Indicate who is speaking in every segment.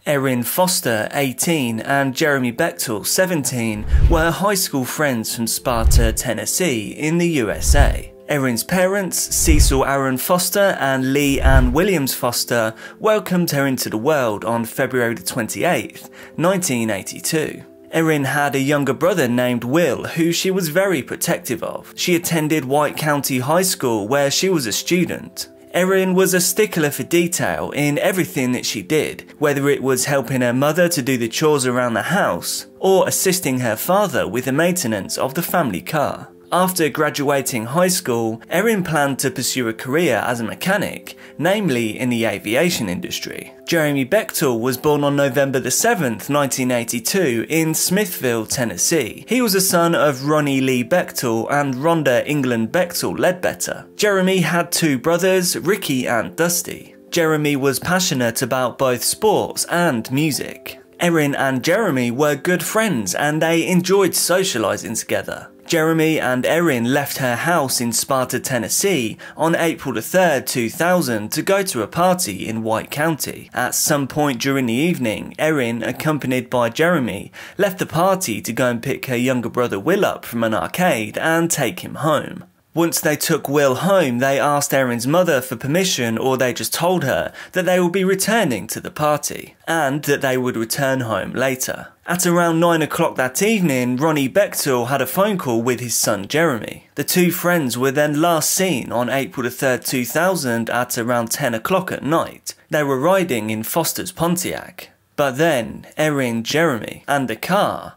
Speaker 1: Erin Foster, 18, and Jeremy Bechtel, 17, were high school friends from Sparta, Tennessee, in the USA. Erin's parents, Cecil Aaron Foster and Lee Ann Williams Foster, welcomed her into the world on February 28, 1982. Erin had a younger brother named Will, who she was very protective of. She attended White County High School, where she was a student. Erin was a stickler for detail in everything that she did, whether it was helping her mother to do the chores around the house, or assisting her father with the maintenance of the family car. After graduating high school, Erin planned to pursue a career as a mechanic, namely in the aviation industry. Jeremy Bechtel was born on November 7th, 1982 in Smithville, Tennessee. He was a son of Ronnie Lee Bechtel and Rhonda England Bechtel Ledbetter. Jeremy had two brothers, Ricky and Dusty. Jeremy was passionate about both sports and music. Erin and Jeremy were good friends and they enjoyed socialising together. Jeremy and Erin left her house in Sparta, Tennessee on April 3rd, 2000 to go to a party in White County. At some point during the evening, Erin, accompanied by Jeremy, left the party to go and pick her younger brother Will up from an arcade and take him home. Once they took Will home, they asked Erin's mother for permission, or they just told her that they would be returning to the party, and that they would return home later. At around 9 o'clock that evening, Ronnie Bechtel had a phone call with his son Jeremy. The two friends were then last seen on April 3rd, 2000 at around 10 o'clock at night. They were riding in Foster's Pontiac. But then, Erin, Jeremy, and the car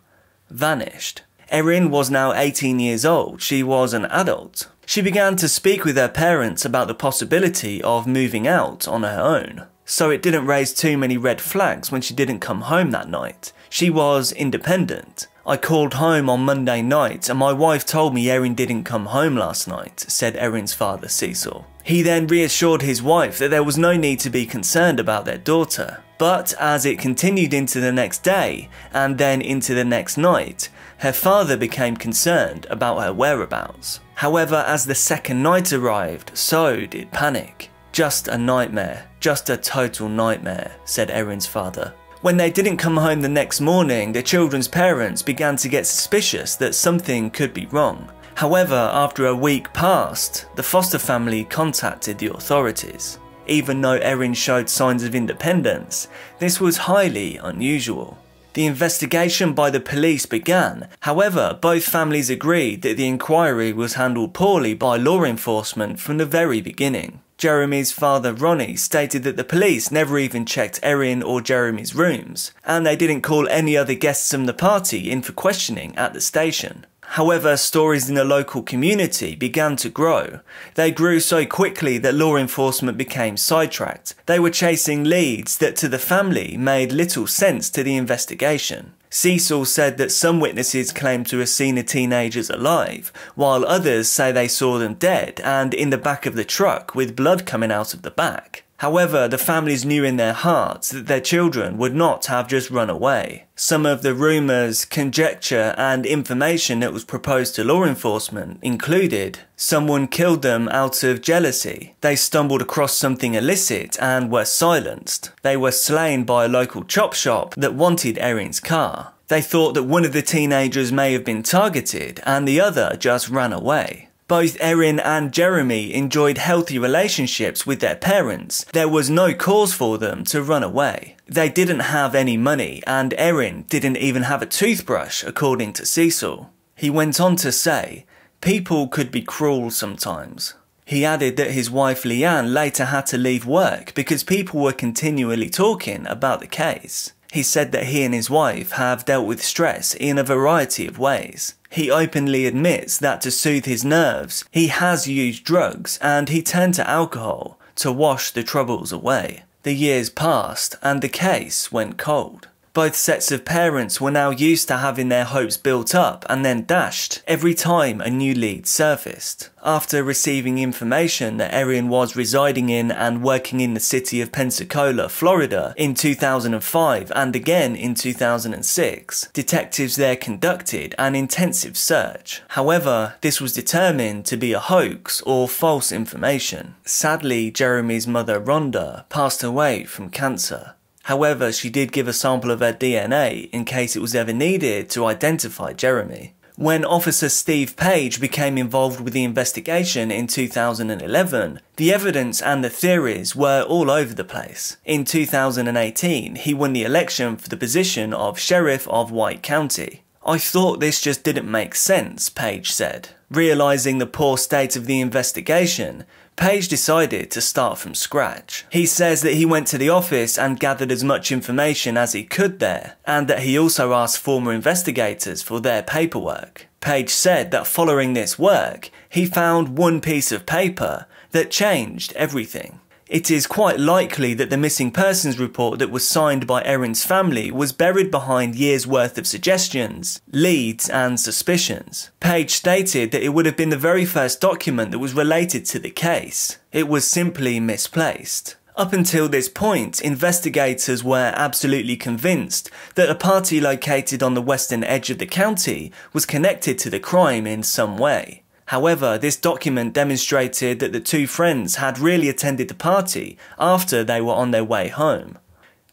Speaker 1: vanished. Erin was now 18 years old. She was an adult. She began to speak with her parents about the possibility of moving out on her own. So it didn't raise too many red flags when she didn't come home that night. She was independent. I called home on Monday night and my wife told me Erin didn't come home last night, said Erin's father Cecil. He then reassured his wife that there was no need to be concerned about their daughter. But as it continued into the next day, and then into the next night, her father became concerned about her whereabouts. However, as the second night arrived, so did panic. Just a nightmare, just a total nightmare, said Erin's father. When they didn't come home the next morning, the children's parents began to get suspicious that something could be wrong. However, after a week passed, the Foster family contacted the authorities. Even though Erin showed signs of independence, this was highly unusual. The investigation by the police began. However, both families agreed that the inquiry was handled poorly by law enforcement from the very beginning. Jeremy's father Ronnie stated that the police never even checked Erin or Jeremy's rooms, and they didn't call any other guests from the party in for questioning at the station. However, stories in the local community began to grow. They grew so quickly that law enforcement became sidetracked. They were chasing leads that to the family made little sense to the investigation. Cecil said that some witnesses claimed to have seen the teenagers alive, while others say they saw them dead and in the back of the truck with blood coming out of the back. However, the families knew in their hearts that their children would not have just run away. Some of the rumours, conjecture and information that was proposed to law enforcement included someone killed them out of jealousy, they stumbled across something illicit and were silenced, they were slain by a local chop shop that wanted Erin's car, they thought that one of the teenagers may have been targeted and the other just ran away. Both Erin and Jeremy enjoyed healthy relationships with their parents. There was no cause for them to run away. They didn't have any money, and Erin didn't even have a toothbrush, according to Cecil. He went on to say, people could be cruel sometimes. He added that his wife Leanne later had to leave work because people were continually talking about the case. He said that he and his wife have dealt with stress in a variety of ways. He openly admits that to soothe his nerves, he has used drugs and he turned to alcohol to wash the troubles away. The years passed and the case went cold. Both sets of parents were now used to having their hopes built up and then dashed every time a new lead surfaced. After receiving information that Erin was residing in and working in the city of Pensacola, Florida in 2005 and again in 2006, detectives there conducted an intensive search. However, this was determined to be a hoax or false information. Sadly, Jeremy's mother Rhonda passed away from cancer. However, she did give a sample of her DNA in case it was ever needed to identify Jeremy. When Officer Steve Page became involved with the investigation in 2011, the evidence and the theories were all over the place. In 2018, he won the election for the position of Sheriff of White County. "I thought this just didn't make sense," Page said. Realising the poor state of the investigation, Page decided to start from scratch. He says that he went to the office and gathered as much information as he could there, and that he also asked former investigators for their paperwork. Page said that following this work, he found one piece of paper that changed everything. It is quite likely that the missing persons report that was signed by Erin's family was buried behind years' worth of suggestions, leads and suspicions. Page stated that it would have been the very first document that was related to the case. It was simply misplaced. Up until this point, investigators were absolutely convinced that a party located on the western edge of the county was connected to the crime in some way. However, this document demonstrated that the two friends had really attended the party after they were on their way home.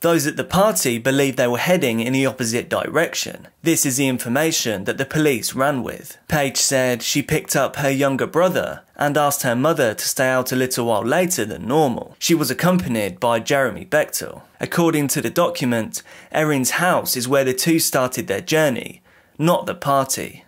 Speaker 1: Those at the party believed they were heading in the opposite direction. This is the information that the police ran with. Page said she picked up her younger brother and asked her mother to stay out a little while later than normal. She was accompanied by Jeremy Bechtel. According to the document, Erin's house is where the two started their journey, not the party.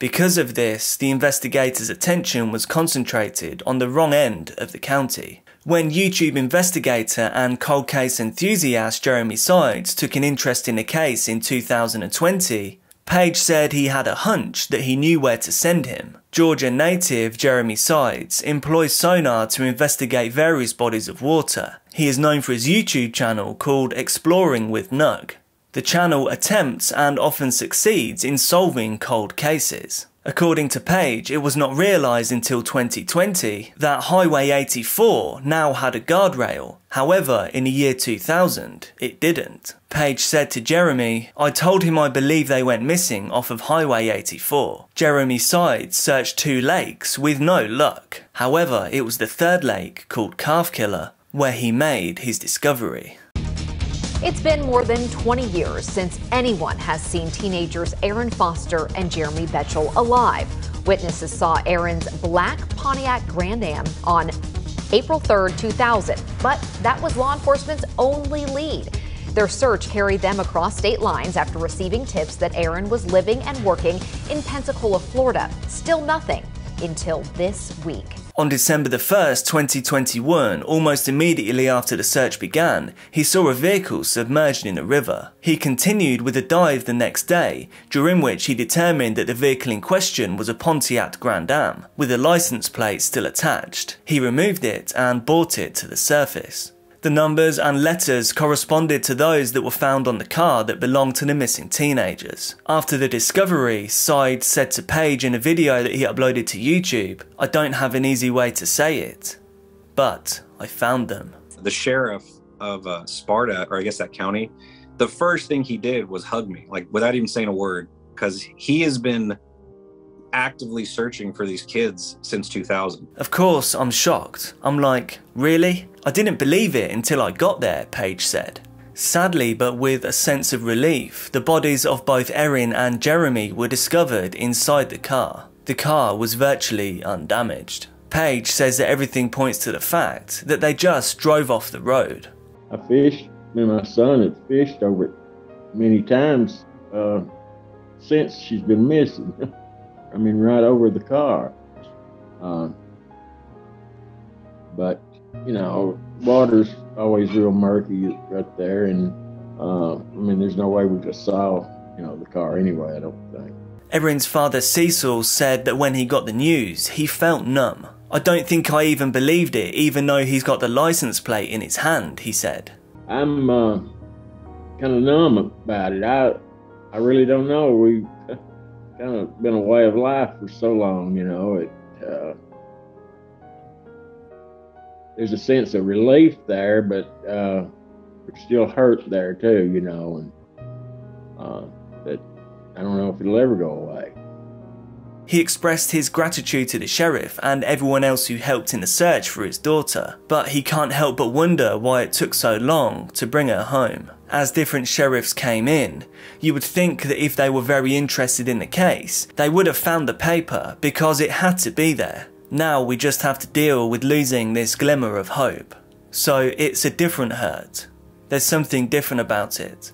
Speaker 1: Because of this, the investigators' attention was concentrated on the wrong end of the county. When YouTube investigator and cold case enthusiast Jeremy Sides took an interest in the case in 2020, Page said he had a hunch that he knew where to send him. Georgia native Jeremy Sides employs sonar to investigate various bodies of water. He is known for his YouTube channel called Exploring With Nug. The channel attempts and often succeeds in solving cold cases. According to Page, it was not realised until 2020 that Highway 84 now had a guardrail. However, in the year 2000, it didn't. Page said to Jeremy, "I told him I believe they went missing off of Highway 84. Jeremy Sides searched 2 lakes with no luck. However, it was the third lake, called Calf Killer, where he made his discovery."
Speaker 2: It's been more than 20 years since anyone has seen teenagers Erin Foster and Jeremy Bechtel alive. Witnesses saw Erin's black Pontiac Grand Am on April 3rd, 2000, but that was law enforcement's only lead. Their search carried them across state lines after receiving tips that Erin was living and working in Pensacola, Florida. Still nothing until this week.
Speaker 1: On December the 1st, 2021, almost immediately after the search began, he saw a vehicle submerged in a river. He continued with a dive the next day, during which he determined that the vehicle in question was a Pontiac Grand Am, with a license plate still attached. He removed it and brought it to the surface. The numbers and letters corresponded to those that were found on the car that belonged to the missing teenagers. After the discovery, Sides said to Page in a video that he uploaded to YouTube, "I don't have an easy way to say it, but I found them."
Speaker 3: The sheriff of Sparta, or I guess that county, the first thing he did was hug me, like without even saying a word, because he has been actively searching for these kids since 2000.
Speaker 1: Of course, I'm shocked. I'm like, really? I didn't believe it until I got there, Page said. Sadly, but with a sense of relief, the bodies of both Erin and Jeremy were discovered inside the car. The car was virtually undamaged. Page says that everything points to the fact that they just drove off the road.
Speaker 4: I fished, me and my son have fished over it many times since she's been missing. I mean, right over the car. But, you know, water's always real murky right there. And, I mean, there's no way we just saw, you know, the car anyway, I don't think.
Speaker 1: Erin's father Cecil said that when he got the news, he felt numb. "I don't think I even believed it, even though he's got the license plate in his hand," he said.
Speaker 4: I'm kind of numb about it. I really don't know. We kind of been a way of life for so long, you know. There's a sense of relief there, but there's still hurt there too, you know, and that I don't know if it'll ever go away.
Speaker 1: He expressed his gratitude to the sheriff and everyone else who helped in the search for his daughter, but he can't help but wonder why it took so long to bring her home. as different sheriffs came in. You would think that if they were very interested in the case, they would have found the paper because it had to be there. Now we just have to deal with losing this glimmer of hope. So it's a different hurt. There's something different about it.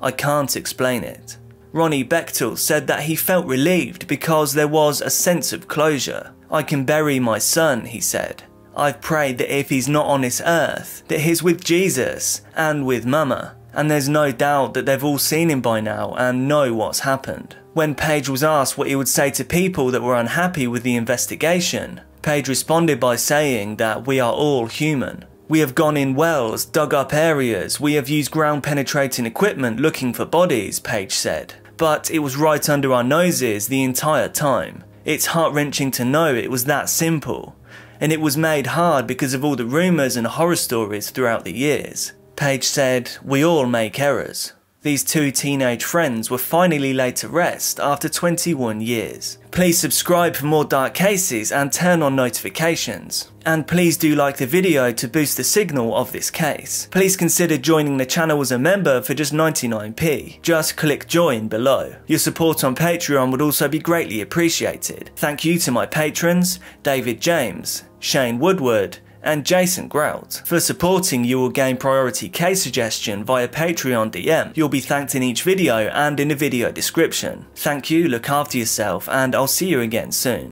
Speaker 1: I can't explain it. Ronnie Bechtel said that he felt relieved because there was a sense of closure. I can bury my son, he said. I've prayed that if he's not on this earth, that he's with Jesus and with Mama. And there's no doubt that they've all seen him by now and know what's happened. When Page was asked what he would say to people that were unhappy with the investigation, Page responded by saying that we are all human. We have gone in wells, dug up areas, we have used ground penetrating equipment looking for bodies, Page said. But it was right under our noses the entire time. It's heart-wrenching to know it was that simple. And it was made hard because of all the rumours and horror stories throughout the years. Page said, we all make errors. These two teenage friends were finally laid to rest after 21 years. Please subscribe for more dark cases and turn on notifications. And please do like the video to boost the signal of this case. Please consider joining the channel as a member for just 99p. Just click join below. Your support on Patreon would also be greatly appreciated. Thank you to my patrons, David James, Shane Woodward, and Jason Grout. For supporting, you will gain priority case suggestion via Patreon DM. You'll be thanked in each video and in the video description. Thank you, look after yourself, and I'll see you again soon.